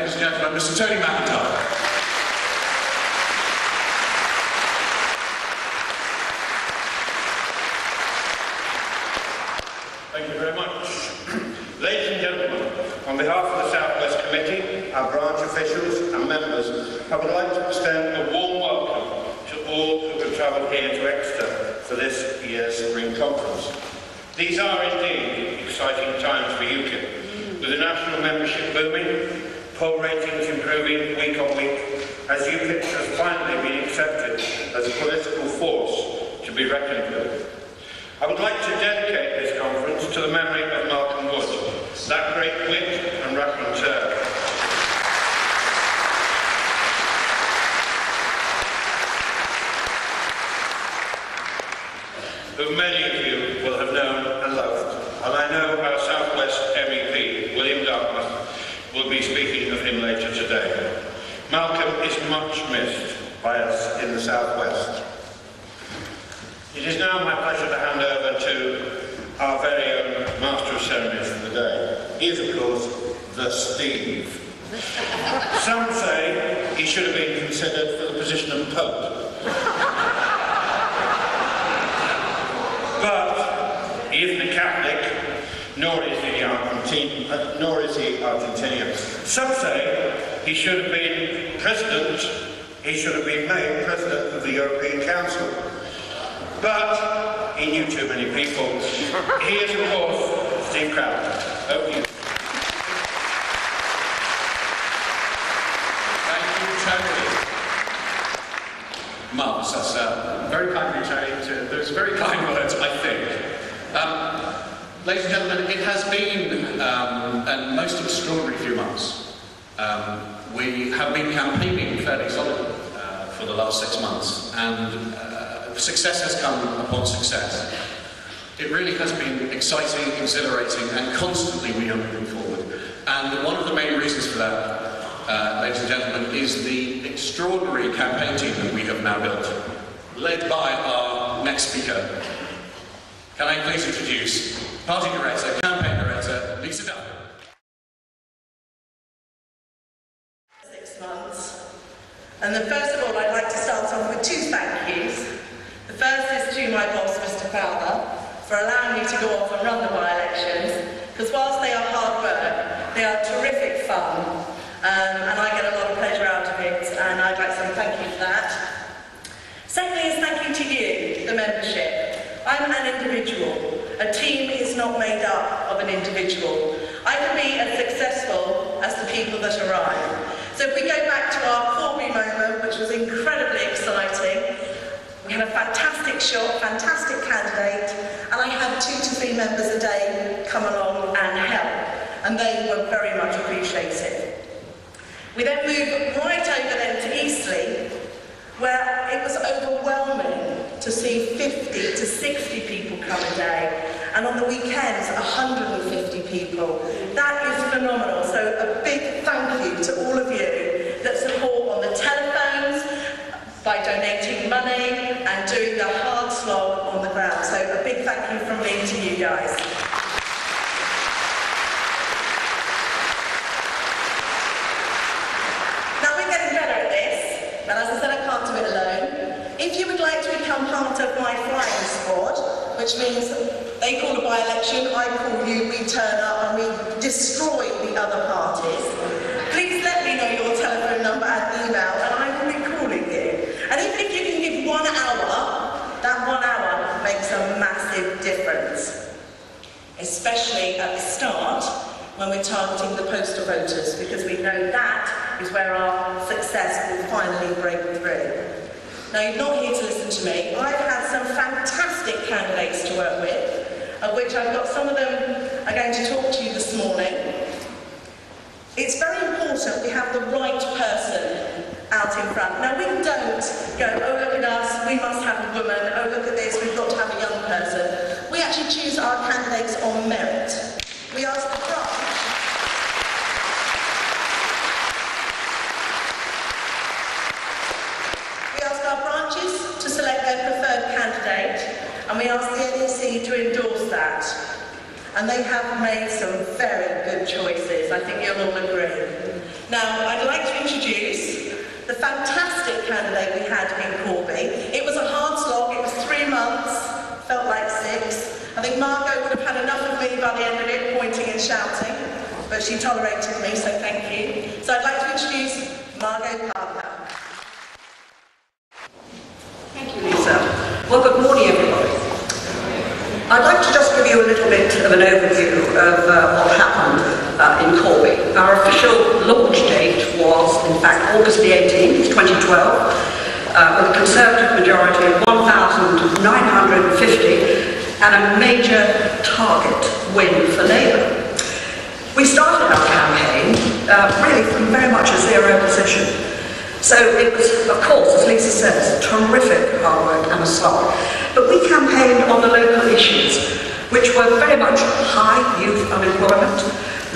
ladies and gentlemen, Mr. Tony McIntyre. Thank you very much. Ladies and gentlemen, on behalf of the South West Committee, our branch officials and members, I would like to extend a warm welcome to all who have travelled here to Exeter for this year's Spring Conference. These are indeed exciting times for UKIP, with the national membership booming, poll ratings improving week on week, as UKIP has finally been accepted as a political force to be reckoned with. I would like to dedicate this conference to the memory of Malcolm Wood, that great wit and raconteur. Who many of you will have known and loved, and I know our South West MEP, William Dartmouth, will be speaking of him later today. Malcolm is much missed by us in the South West. It is now my pleasure to hand over to our very own Master of Ceremonies for the day. He is, of course, the Steve. Some say he should have been considered for the position of Pope. But he isn't a Catholic, nor is he Argentinian. Some say he should have been President, he should have been made President of the European Council. But he knew too many people. He is, of course, Steve Crowther. Over to you. Thank you, Tony. Marvellous. That's very kind of you, Tony. Those very kind words, I think. Ladies and gentlemen, it has been a most extraordinary few months. We have been campaigning fairly solidly for the last 6 months, and success has come upon success. It really has been exciting, exhilarating, and constantly we are moving forward. And one of the main reasons for that, ladies and gentlemen, is the extraordinary campaign team that we have now built, led by our next speaker. Can I please introduce Party Director, Campaign Director, Lisa Duffy. 6 months. And then first of all, I'd like to start off with 2 thank yous. The first is to my boss, Mr. Crowther, for allowing me to go off and run the by-elections, because whilst they are hard work, they are terrific fun, and I get a lot of pleasure out of it, and I'd like to say thank you for that. Secondly is thank you to you, the membership. I'm an individual. A team is not made up of an individual. I can be as successful as the people that arrive. So if we go back to our Corby moment, which was incredibly exciting, we had a fantastic shot, fantastic candidate, and I had 2 to 3 members a day come along and help, and they were very much appreciated. We then moved right over then to Eastleigh, where it was overwhelming to see 50 to 60 people come a day, and on the weekends 150 people. That is phenomenal, so a big thank you to all of you that support on the telephones, by donating money and doing the hard slog on the ground. So a big thank you from me to you guys. Now we're getting better at this, but as I said, I can't do it alone. If you would like to become part of my flying squad, which means they call a by-election, I call you, we turn up and we destroy the other parties, please let me know your telephone number and email, and I will be calling you. And even if you can give 1 hour, that 1 hour makes a massive difference. Especially at the start, when we're targeting the postal voters, because we know that is where our success will finally break through. Now, you're not here to listen to me. I've had some fantastic candidates to work with, of which I've got some of them are going to talk to you this morning. It's very important we have the right person out in front. Now, we don't go, oh, look at us, we must have a woman, oh, look at this, we've got to have a young person. We actually choose our candidates on merit. We ask the branch. We ask our branches to select their preferred candidate, and we ask the NEC to endorse that. and they have made some very good choices. I think you'll all agree. Now, I'd like to introduce the fantastic candidate we had in Corby. It was a hard slog, it was 3 months, felt like 6. I think Margo would have had enough of me by the end of it, pointing and shouting, but she tolerated me, so thank you. So I'd like to introduce Margo. Thank you, Lisa. Well, good morning, everybody. I'd like to just give you a little bit of an overview of what happened in Corby. Our official launch date was, in fact, August the 18th, 2012, with a Conservative majority of 1,950 and a major target win for Labour. We started our campaign really from very much a zero position. So it was, of course, as Lisa says, terrific hard work and a slog. But we campaigned on the local issues, which were very much high youth unemployment,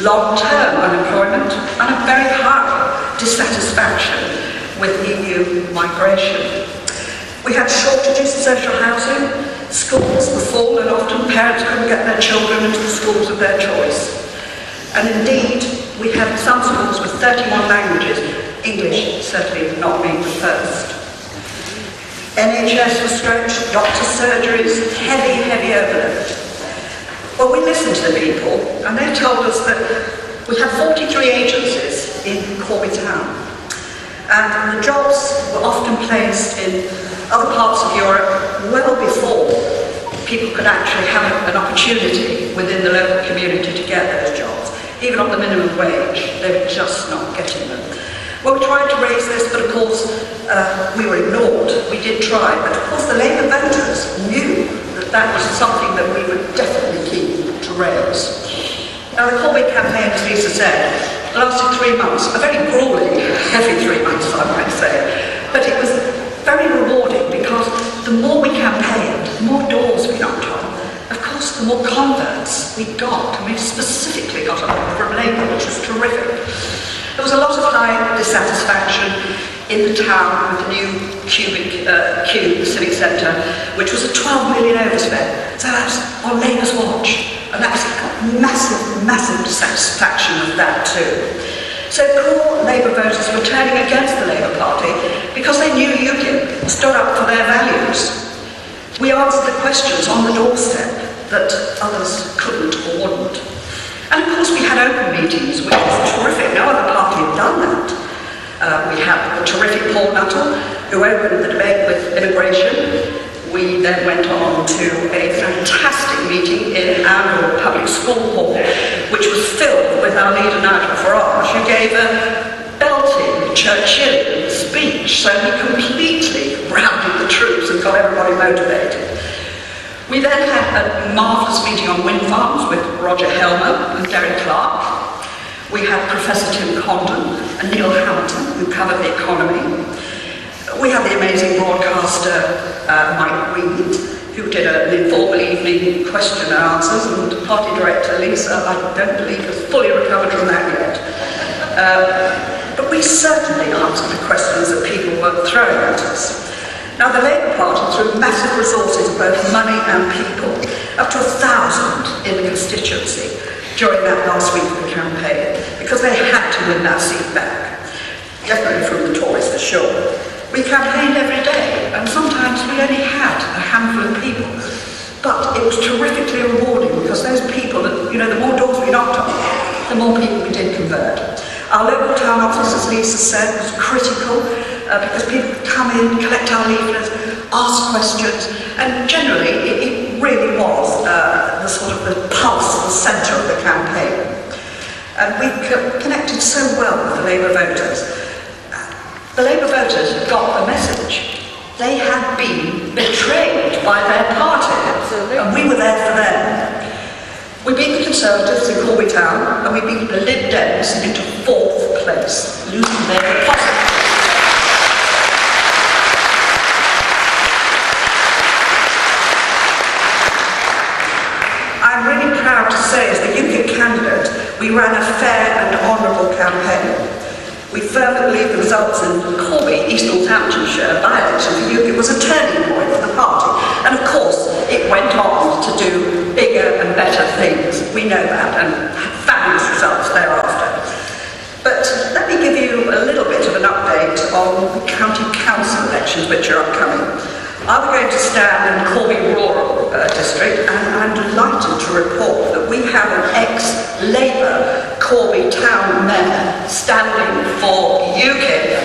long-term unemployment, and a very high dissatisfaction with EU migration. We had shortages of social housing, schools were full, and often parents couldn't get their children into the schools of their choice. And indeed, we had some schools with 31 languages, English certainly not being the first. NHS was stretched, doctor surgeries, heavy overload. Well, we listened to the people, and they told us that we had 43 agencies in Corby town, and the jobs were often placed in other parts of Europe well before people could actually have an opportunity within the local community to get those jobs. Even on the minimum wage, they were just not getting them. Well, we tried to raise this, but of course we were ignored. We did try, but of course the Labour voters knew that that was something that we were definitely keen to raise. Now, the Corby campaign, as Lisa said, lasted 3 months, a very grueling, heavy 3 months, I might say, but it was very rewarding because the more we campaigned, the more doors we knocked on. Of course, the more converts we got, and we specifically got a lot from Labour, which was terrific. There was a lot of high dissatisfaction in the town with the new Cube, the Civic Centre, which was a 12 million overspend. So that's on Labour's watch. And that's massive dissatisfaction with that too. So core Labour voters were turning against the Labour Party because they knew UKIP stood up for their values. We answered the questions on the doorstep that others couldn't or wouldn't. And of course we had open meetings, which was terrific. No other party had done that. We had the terrific Paul Nuttall, who opened the debate with immigration. We then went on to a fantastic meeting in our public school hall, which was filled with our leader Nigel Farage, who gave a belting Churchillian speech, so he completely rallied the troops and got everybody motivated. We then had a marvellous meeting on wind farms with Roger Helmer and Derek Clark. We had Professor Tim Condon and Neil Hamilton, who covered the economy. We had the amazing broadcaster Mike Reed, who did an informal evening question and answers, and party director Lisa, I don't believe, has fully recovered from that yet. But we certainly answered the questions that people were throwing at us. Now, the Labour Party threw massive resources of both money and people, up to 1,000 in the constituency during that last week of the campaign, because they had to win that seat back. Definitely from the Tories, for sure. We campaigned every day, and sometimes we only had a handful of people. But it was terrifically rewarding, because those people, that, you know, the more doors we knocked on, the more people we did convert. Our local town office, as Lisa said, was critical, because people could come in, collect our leaflets, ask questions, and generally it really was the sort of the pulse, the centre of the campaign. And we connected so well with the Labour voters. The Labour voters got the message. They had been betrayed by their party, and we were there for them. We beat the Conservatives in Corby Town, and we beat the Lib Dems into 4th place, losing their deposit. I'm really proud to say, as the UKIP candidate, we ran a fair and honourable campaign. We firmly believe the results in Corby, East Northamptonshire by-election for UKIP was a turning point for the party, and of course it went on to do bigger and better things. we know that, and had fabulous results thereafter. But let me give you a little bit of an update on the county council elections which are upcoming. I'm going to stand in Corby Rural District, and I'm delighted to report that we have an ex-Labour Corby Town Mayor standing for UKIP.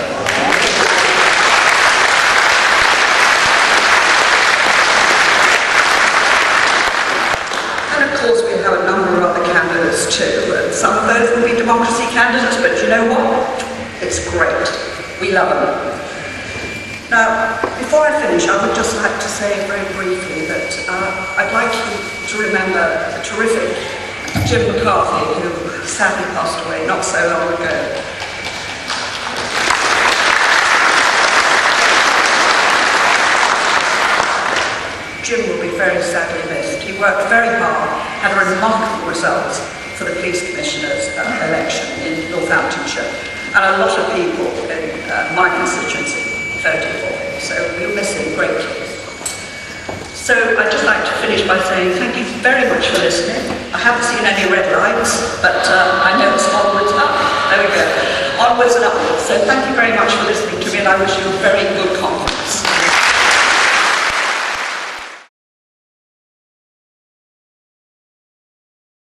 Of course, we have a number of other candidates too, and some of those will be democracy candidates, but you know what? It's great. We love them. Now, before I finish, I would just like to say very briefly that I'd like you to remember the terrific Jim McCarthy, who sadly passed away not so long ago. Jim will be very sadly missed. He worked very hard, had a remarkable result for the Police Commissioner's election in Northamptonshire, and a lot of people in my constituency voted for him, so we'll miss him greatly. So I'd just like to finish by saying thank you very much for listening. I haven't seen any red lights, but I know it's onwards up. There we go. Onwards and upwards. So thank you very much for listening to me, and I wish you a very good conference.